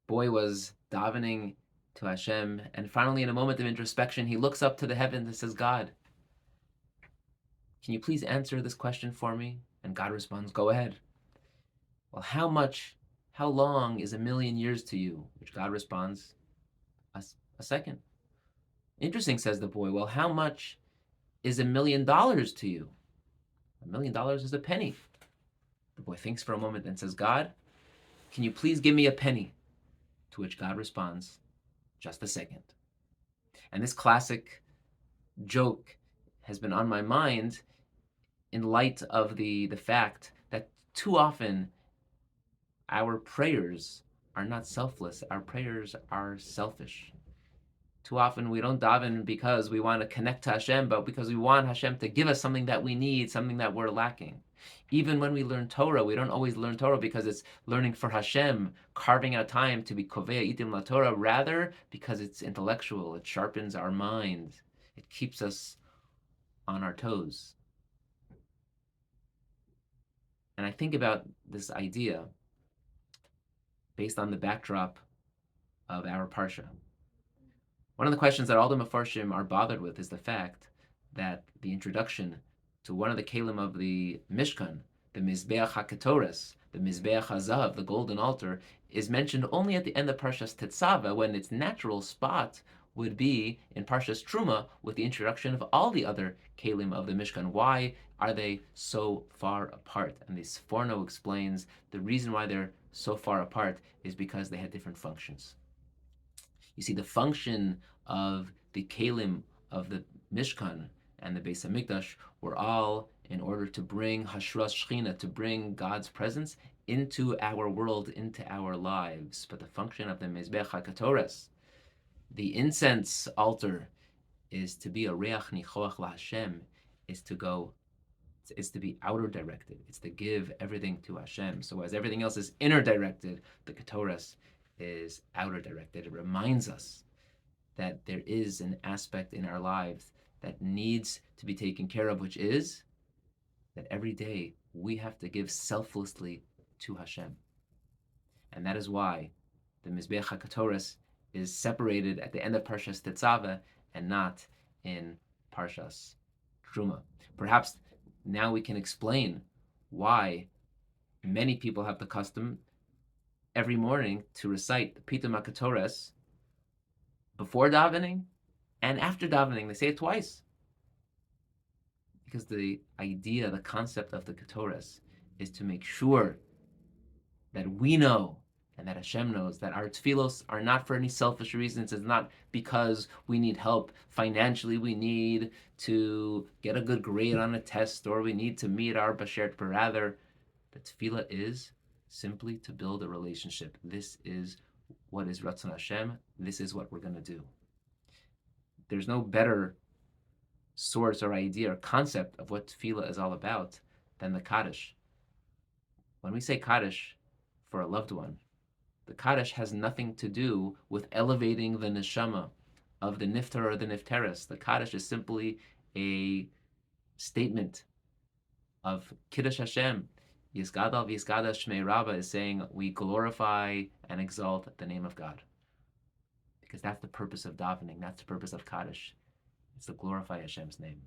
Boy was davening to Hashem, and finally, in a moment of introspection, he looks up to the heavens and says, God, can you please answer this question for me? And God responds, go ahead. Well, how long is a million years to you? Which God responds, a second. Interesting, says the boy. Well, how much is $1,000,000 to you? $1,000,000 is a penny. The boy thinks for a moment and says, God, can you please give me a penny? To which God responds, just a second. And this classic joke has been on my mind in light of the fact that too often our prayers are not selfless. Our prayers are selfish. Too often we don't daven because we want to connect to Hashem, but because we want Hashem to give us something that we need, something that we're lacking. Even when we learn Torah, we don't always learn Torah because it's learning for Hashem, carving out time to be kovea itim la Torah, rather because it's intellectual, it sharpens our mind, it keeps us on our toes. And I think about this idea based on the backdrop of our parsha. One of the questions that all the Mefarshim are bothered with is the fact that the introduction to one of the kelim of the Mishkan, the Mizbeach HaKetoras, the Mizbeach HaZahav, the golden altar, is mentioned only at the end of Parshas Tetzaveh, when its natural spot would be in Parshas Truma with the introduction of all the other kelim of the Mishkan. Why are they so far apart? And the Sforno explains the reason why they're so far apart is because they had different functions. You see, the function of the kelim of the Mishkan and the Beis Hamikdash were all in order to bring Hashras Shechina, to bring God's presence into our world, into our lives. But the function of the Mizbeach HaKetoras, the incense altar, is to be a Reach Nichoach LaHashem, is to be outer directed. It's to give everything to Hashem. So as everything else is inner directed, the Ketoras is outer directed. It reminds us that there is an aspect in our lives that needs to be taken care of, which is that every day we have to give selflessly to Hashem. And that is why the Mizbeach HaKetoras is separated at the end of Parshas Tetzaveh and not in Parshas Truma. Perhaps now we can explain why many people have the custom every morning to recite the Pitum HaKetoras before davening and after davening. They say it twice. Because the idea, the concept of the Ketoras is to make sure that we know and that Hashem knows that our tefillos are not for any selfish reasons. It's not because we need help financially, we need to get a good grade on a test, or we need to meet our bashert, but rather the tefillah is simply to build a relationship. This is what is Ratzon Hashem. This is what we're going to do. There's no better source or idea or concept of what tefillah is all about than the Kaddish. When we say Kaddish for a loved one, the Kaddish has nothing to do with elevating the neshama of the niftar or the nifteres. The Kaddish is simply a statement of Kiddush Hashem. Yizgadal v'yizgada Shmei Rabbah is saying we glorify and exalt the name of God. Because that's the purpose of davening. That's the purpose of Kaddish. It's to glorify Hashem's name.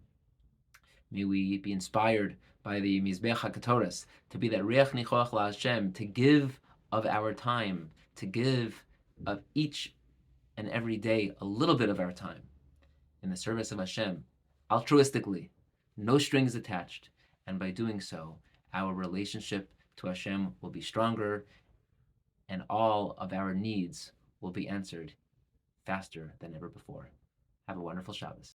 May we be inspired by the Mizbeach HaKetoras to be that Reach Nichoach LaHashem, to give of our time, to give of each and every day a little bit of our time in the service of Hashem, altruistically, no strings attached. And by doing so, our relationship to Hashem will be stronger, and all of our needs will be answered faster than ever before. Have a wonderful Shabbos.